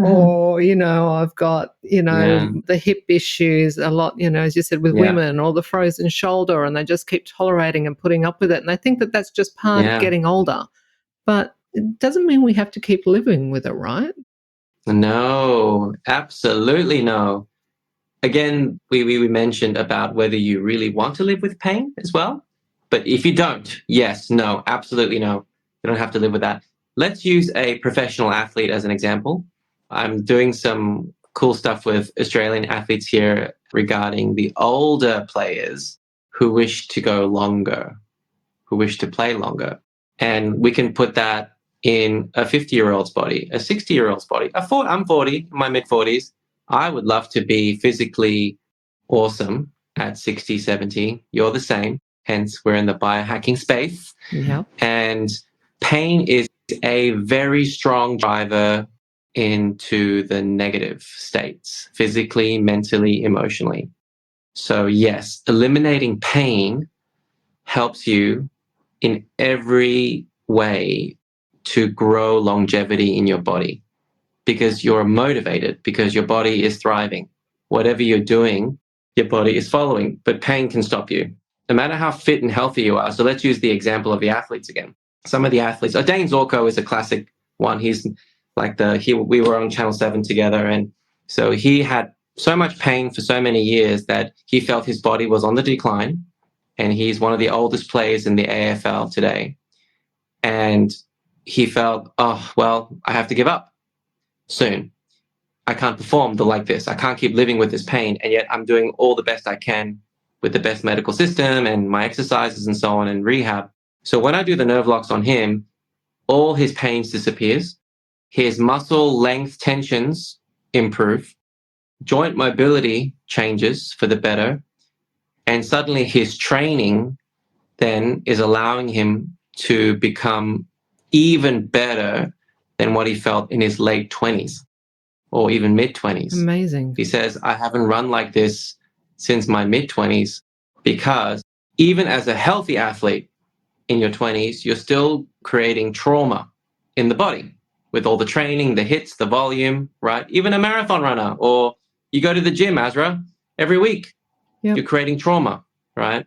S1: Or, I've got, the hip issues a lot, as you said, with women, or the frozen shoulder, and they just keep tolerating and putting up with it. And I think that that's just part of getting older. But it doesn't mean we have to keep living with it, right?
S2: No, absolutely no. again, we mentioned about whether you really want to live with pain as well. But if you don't, yes, no, absolutely no. You don't have to live with that. Let's use a professional athlete as an example. I'm doing some cool stuff with Australian athletes here regarding the older players who wish to go longer, who wish to play longer. And we can put that in a 50-year-old's body, a 60-year-old's body. I'm 40, in my mid 40s. I would love to be physically awesome at 60, 70. You're the same. Hence, we're in the biohacking space.
S1: Yeah.
S2: And pain is a very strong driver into the negative states, physically, mentally, emotionally. So, yes, eliminating pain helps you in every way to grow longevity in your body because you're motivated, because your body is thriving. Whatever you're doing, your body is following, but pain can stop you. No matter how fit and healthy you are. So let's use the example of the athletes again. Some of the athletes, Dane Zorko is a classic one. He's like we were on Channel 7 together. And so he had so much pain for so many years that he felt his body was on the decline. And he's one of the oldest players in the AFL today. And he felt, oh, well, I have to give up soon. I can't perform like this. I can't keep living with this pain. And yet I'm doing all the best I can with the best medical system and my exercises and so on and rehab. So when I do the nerve locks on him, all his pains disappears. His muscle length tensions improve. Joint mobility changes for the better. And suddenly his training then is allowing him to become even better than what he felt in his late 20s or even mid 20s.
S1: Amazing.
S2: He says, I haven't run like this since my mid 20s because even as a healthy athlete in your 20s, you're still creating trauma in the body with all the training, the hits, the volume, right? Even a marathon runner, or you go to the gym, Azra, every week, you're creating trauma, right?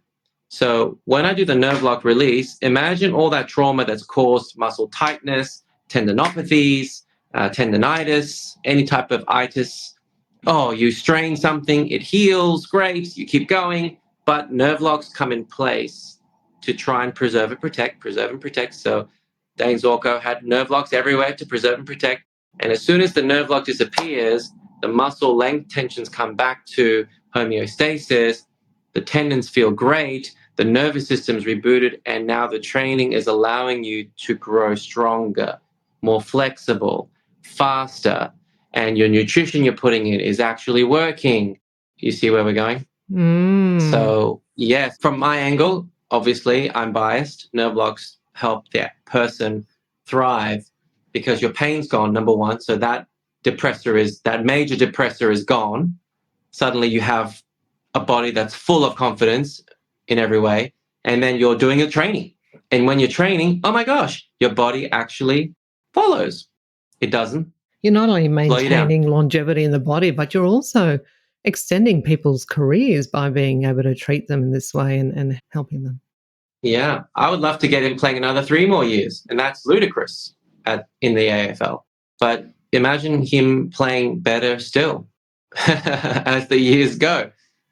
S2: So when I do the nerve lock release, imagine all that trauma that's caused muscle tightness, tendinopathies, tendinitis, any type of itis. Oh, you strain something, it heals, great, you keep going, but nerve locks come in place to try and preserve and protect. So Dane Zorko had nerve locks everywhere to preserve and protect. And as soon as the nerve lock disappears, the muscle length tensions come back to homeostasis, the tendons feel great, the nervous system's rebooted, and now the training is allowing you to grow stronger, more flexible, faster, and your nutrition you're putting in is actually working. You see where we're going? So, yes, from my angle, obviously, I'm biased. Nerve blocks help that person thrive because your pain's gone, number one. So that major depressor is gone. Suddenly you have a body that's full of confidence in every way. And then you're doing a training. And when you're training, oh my gosh, your body actually follows. It doesn't.
S1: You're not only
S2: Slow you down.
S1: maintaining longevity in the body, but you're also extending people's careers by being able to treat them in this way and helping them.
S2: Yeah, I would love to get him playing another 3 more years, and that's ludicrous in the AFL. But imagine him playing better still as the years go,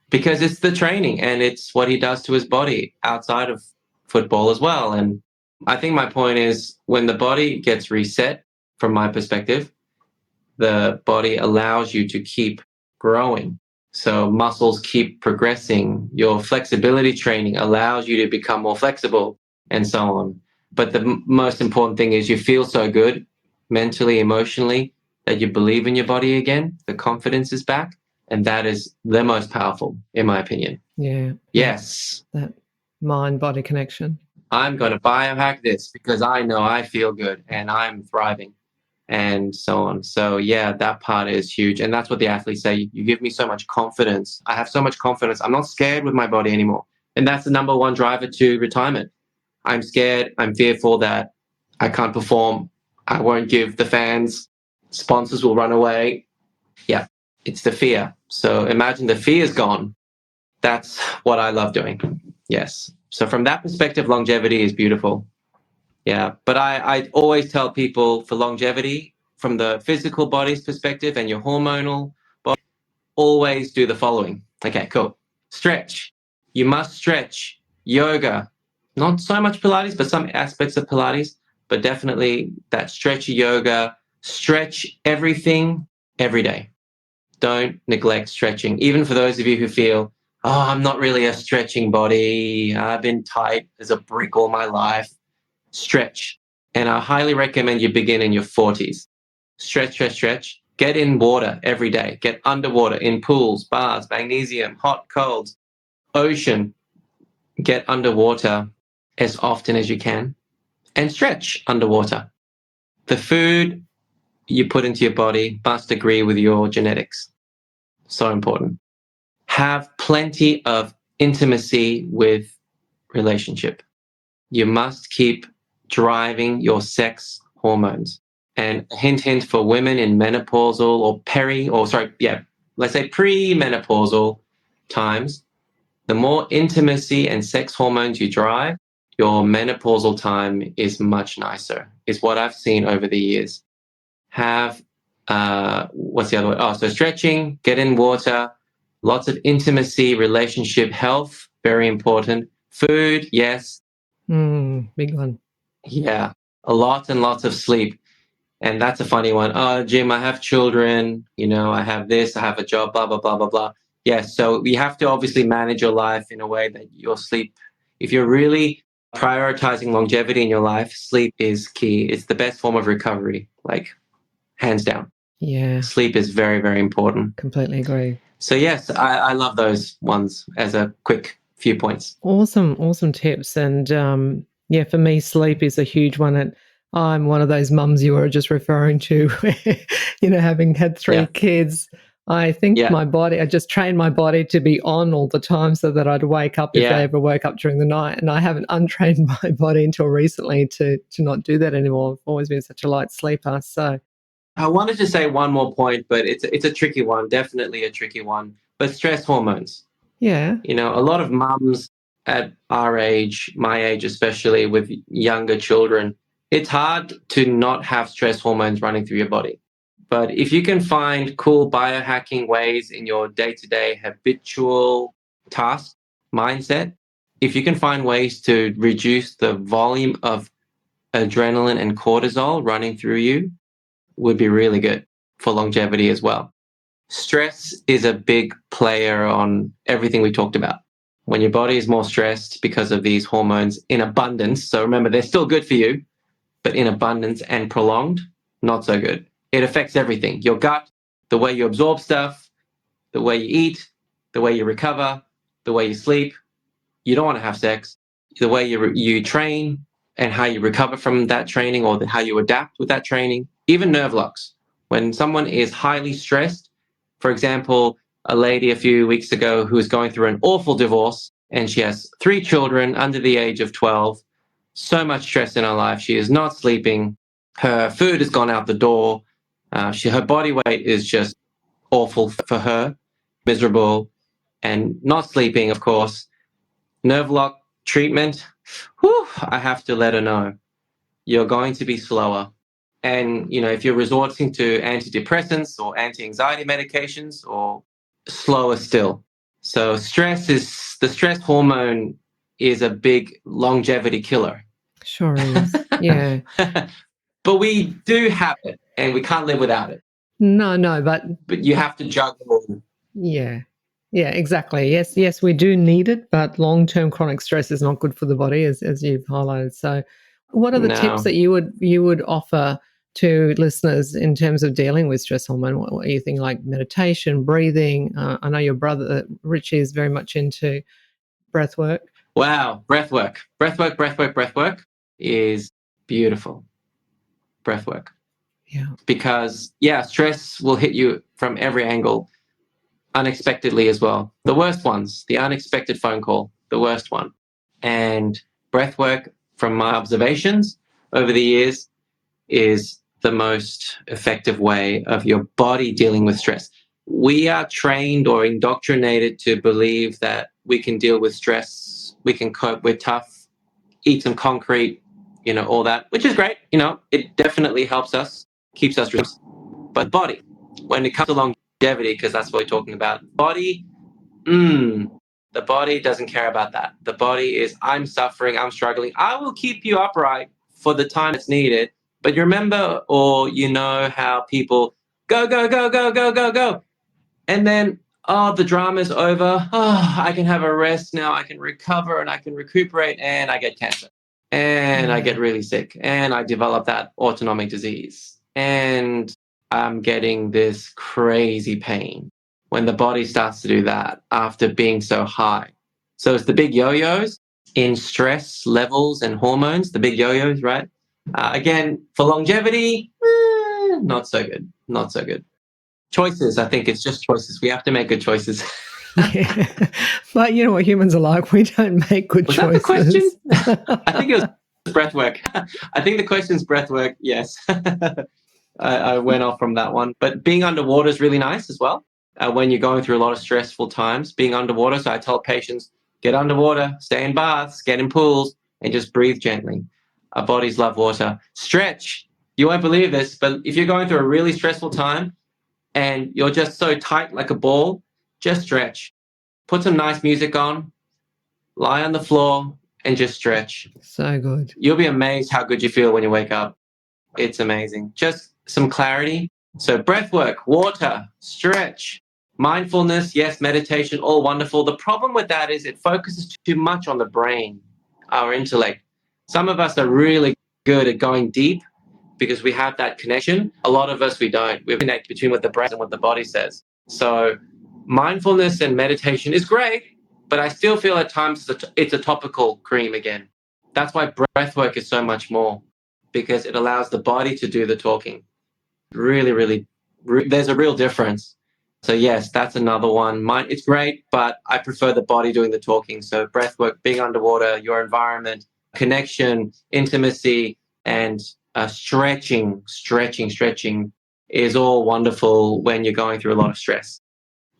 S2: because it's the training and it's what he does to his body outside of football as well. And I think my point is when the body gets reset, from my perspective, the body allows you to keep growing. So muscles keep progressing. Your flexibility training allows you to become more flexible and so on. But the most important thing is you feel so good mentally, emotionally, that you believe in your body again. The confidence is back. And that is the most powerful, in my opinion.
S1: Yeah.
S2: Yes.
S1: That mind-body connection.
S2: I'm going to biohack this because I know I feel good and I'm thriving and so on. So yeah, that part is huge. And that's what the athletes say. You give me so much confidence. I have so much confidence. I'm not scared with my body anymore. And that's the number one driver to retirement. I'm scared. I'm fearful that I can't perform. I won't give the fans. Sponsors will run away. Yeah, it's the fear. So imagine the fear is gone. That's what I love doing. Yes. So from that perspective, longevity is beautiful. Yeah, but I always tell people for longevity, from the physical body's perspective and your hormonal body, always do the following. Okay, cool. Stretch. You must stretch. Yoga. Not so much Pilates, but some aspects of Pilates, but definitely that stretchy yoga. Stretch everything every day. Don't neglect stretching. Even for those of you who feel, oh, I'm not really a stretching body. I've been tight as a brick all my life. Stretch. And I highly recommend you begin in your 40s. Stretch, stretch, stretch. Get in water every day. Get underwater in pools, baths, magnesium, hot, cold, ocean. Get underwater as often as you can and stretch underwater. The food you put into your body must agree with your genetics. So important. Have plenty of intimacy with relationship. You must keep driving your sex hormones. And a hint for women in menopausal or let's say premenopausal times, the more intimacy and sex hormones you drive, your menopausal time is much nicer, is what I've seen over the years. Have, what's the other one? Oh, so stretching, get in water, lots of intimacy, relationship, health, very important. Food, yes.
S1: Big one.
S2: Yeah, a lot and lots of sleep. And that's a funny one. Oh, Jim, I have children, I have this, I have a job, blah, blah, blah, blah, blah. Yes, so you have to obviously manage your life in a way that your sleep, if you're really prioritizing longevity in your life, sleep is key. It's the best form of recovery, like hands down.
S1: Yeah.
S2: Sleep is very, very important.
S1: Completely agree.
S2: So yes, I love those ones as a quick few points.
S1: Awesome tips. And yeah, for me, sleep is a huge one. And I'm one of those mums you were just referring to, having had three kids. I think I just trained my body to be on all the time so that I'd wake up if they ever woke up during the night. And I haven't untrained my body until recently to not do that anymore. I've always been such a light sleeper. So
S2: I wanted to say one more point, but it's a tricky one, definitely a tricky one. But stress hormones.
S1: Yeah.
S2: A lot of mums at our age, my age especially, with younger children, it's hard to not have stress hormones running through your body. But if you can find cool biohacking ways in your day-to-day habitual task mindset, if you can find ways to reduce the volume of adrenaline and cortisol running through you, would be really good for longevity as well. Stress is a big player on everything we talked about. When your body is more stressed because of these hormones in abundance, so remember, they're still good for you, but in abundance and prolonged, not so good. It affects everything. Your gut, the way you absorb stuff, the way you eat, the way you recover, the way you sleep. You don't want to have sex. The way you train and how you recover from that training, or how you adapt with that training. Even nerve blocks. When someone is highly stressed, for example, a lady a few weeks ago who was going through an awful divorce, and she has 3 children under the age of 12, so much stress in her life. She is not sleeping. Her food has gone out the door. Her body weight is just awful for her, miserable, and not sleeping, of course. Nerve block treatment, I have to let her know. You're going to be slower. And, if you're resorting to antidepressants or anti-anxiety medications, or slower still. So the stress hormone is a big longevity killer.
S1: Sure is. Yeah.
S2: But we do have it and we can't live without it.
S1: No, but
S2: you have to juggle.
S1: Yeah. Yeah, exactly. Yes, we do need it, but long-term chronic stress is not good for the body, as you've highlighted. So, what are the tips that you would offer to listeners in terms of dealing with stress hormone? What do you think, like meditation, breathing? I know your brother Richie is very much into breath work.
S2: Wow, breath work is beautiful. Breath work.
S1: Yeah.
S2: Because stress will hit you from every angle, unexpectedly as well. The worst ones, the unexpected phone call, the worst one. And breath work, from my observations over the years, is the most effective way of your body dealing with stress. We are trained or indoctrinated to believe that we can deal with stress, we can cope, we're tough, eat some concrete, all that, which is great. It definitely helps us, keeps us, but body, when it comes along, longevity, because that's what we're talking about. Body, the body doesn't care about that. The body is, I'm suffering, I'm struggling. I will keep you upright for the time it's needed. But you remember, or you know how people go, go, go, go, go, go, go. And then, oh, the drama's over. Oh, I can have a rest now. I can recover and I can recuperate, and I get cancer. And I get really sick and I develop that autonomic disease. And I'm getting this crazy pain when the body starts to do that after being so high. So it's the big yo-yos in stress levels and hormones, the big yo-yos, right? Again, for longevity, not so good. Not so good. Choices, I think it's just choices. We have to make good choices.
S1: Yeah. But you know what humans are like. We don't make good
S2: Was
S1: choices.
S2: that the question? I think it was breath work. I think the question's breath work. Yes. I went off from that one. But being underwater is really nice as well. When you're going through a lot of stressful times, being underwater. So I tell patients, get underwater, stay in baths, get in pools, and just breathe gently. Our bodies love water. Stretch. You won't believe this, but if you're going through a really stressful time and you're just so tight like a ball, just stretch. Put some nice music on, lie on the floor, and just stretch.
S1: So good.
S2: You'll be amazed how good you feel when you wake up. It's amazing. Just some clarity. So breath work, water, stretch, mindfulness, yes, meditation, all wonderful. The problem with that is it focuses too much on the brain, our intellect. Some of us are really good at going deep because we have that connection. A lot of us, we don't. We connect between what the brain and what the body says. So mindfulness and meditation is great, but I still feel at times it's a topical cream again. That's why breath work is so much more, because it allows the body to do the talking. Really, really, there's a real difference. So yes, that's another one. It's great, but I prefer the body doing the talking. So breath work, being underwater, your environment, connection, intimacy, and stretching is all wonderful when you're going through a lot of stress.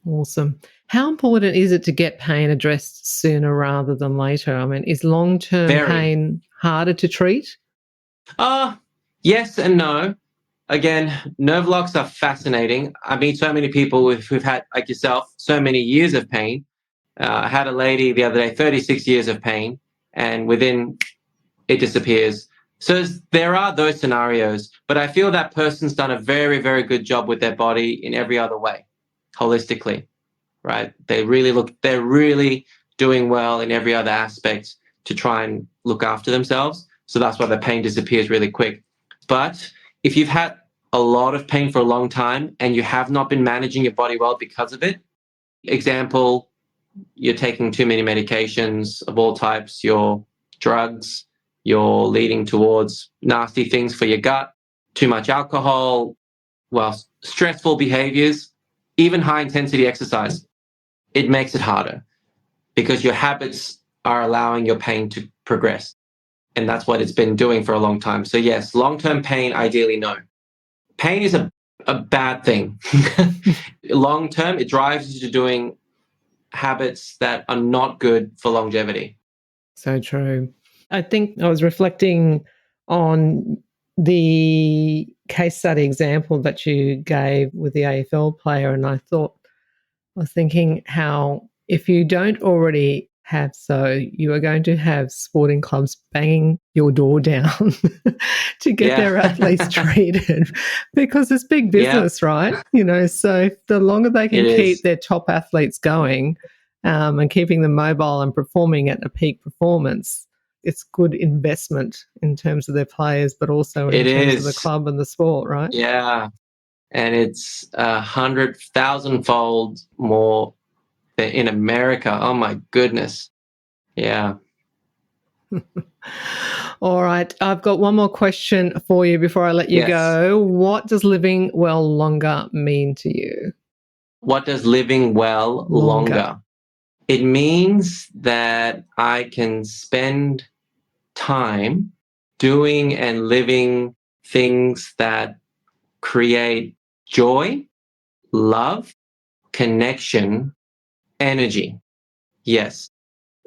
S1: Awesome. How important is it to get pain addressed sooner rather than later? I mean, is long-term
S2: Very.
S1: pain harder to treat?
S2: Yes and no. Again, nerve blocks are fascinating. I meet so many people who've had, like yourself, so many years of pain. I had a lady the other day, 36 years of pain, and within it disappears. So there are those scenarios, but I feel that person's done a very, very good job with their body in every other way, holistically, right? They're really doing well in every other aspect to try and look after themselves. So that's why the pain disappears really quick. But if you've had a lot of pain for a long time and you have not been managing your body well because of it, example, you're taking too many medications of all types, your drugs, you're leading towards nasty things for your gut, too much alcohol, well, stressful behaviors, even high intensity exercise, it makes it harder because your habits are allowing your pain to progress. And that's what it's been doing for a long time. So yes, long-term pain, ideally no. Pain is a bad thing. Long-term, it drives you to doing habits that are not good for longevity.
S1: So true. I think I was reflecting on the case study example that you gave with the AFL player, and I was thinking how if you don't already have you are going to have sporting clubs banging your door down to get their athletes treated because it's big business, right? You know, so the longer they can keep their top athletes going and keeping them mobile and performing at a peak performance, it's good investment in terms of their players, but also in terms of the club and the sport, right?
S2: Yeah. And it's 100,000-fold more than in America. Oh my goodness. Yeah.
S1: All right. I've got one more question for you before I let you go. What does living well longer mean to you?
S2: What does living well longer? It means that I can spend time doing and living things that create joy, love, connection, energy. Yes.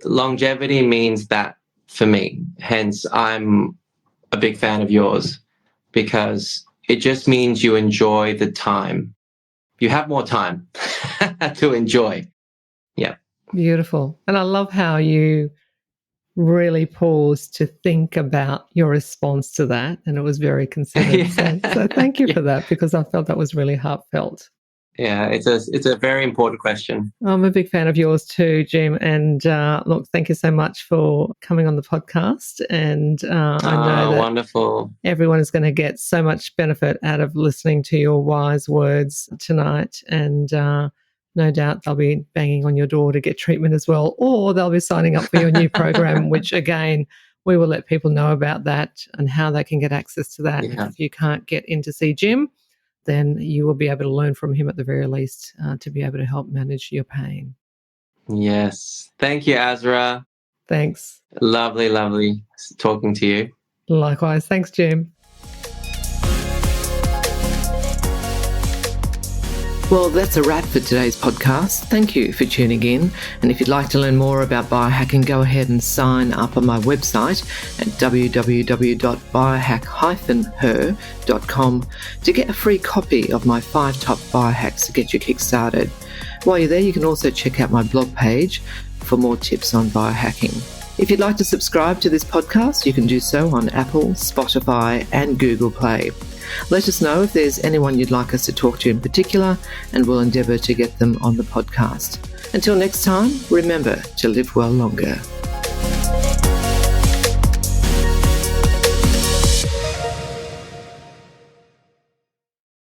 S2: Longevity means that for me. Hence, I'm a big fan of yours because it just means you enjoy the time. you have more time to enjoy. Yeah.
S1: Beautiful. And I love how you really paused to think about your response to that, and it was very considered. So thank you
S2: Yeah.
S1: for that, because I felt that was really heartfelt.
S2: Yeah, it's a very important question.
S1: I'm a big fan of yours too, Jim. And look, thank you so much for coming on the podcast. And I know that
S2: Wonderful.
S1: everyone is going to get so much benefit out of listening to your wise words tonight. And no doubt they'll be banging on your door to get treatment as well, or they'll be signing up for your new program, which again, we will let people know about that and how they can get access to that.
S2: Yeah.
S1: If you can't get in to see Jim, then you will be able to learn from him at the very least to be able to help manage your pain.
S2: Yes. Thank you, Azra.
S1: Thanks.
S2: Lovely, lovely talking to you.
S1: Likewise. Thanks, Jim. Well, that's a wrap for today's podcast. Thank you for tuning in. And if you'd like to learn more about biohacking, go ahead and sign up on my website at www.biohack-her.com to get a free copy of my 5 top biohacks to get you kick-started. While you're there, you can also check out my blog page for more tips on biohacking. If you'd like to subscribe to this podcast, you can do so on Apple, Spotify, and Google Play. Let us know if there's anyone you'd like us to talk to in particular, and we'll endeavour to get them on the podcast. Until next time, remember to live well longer.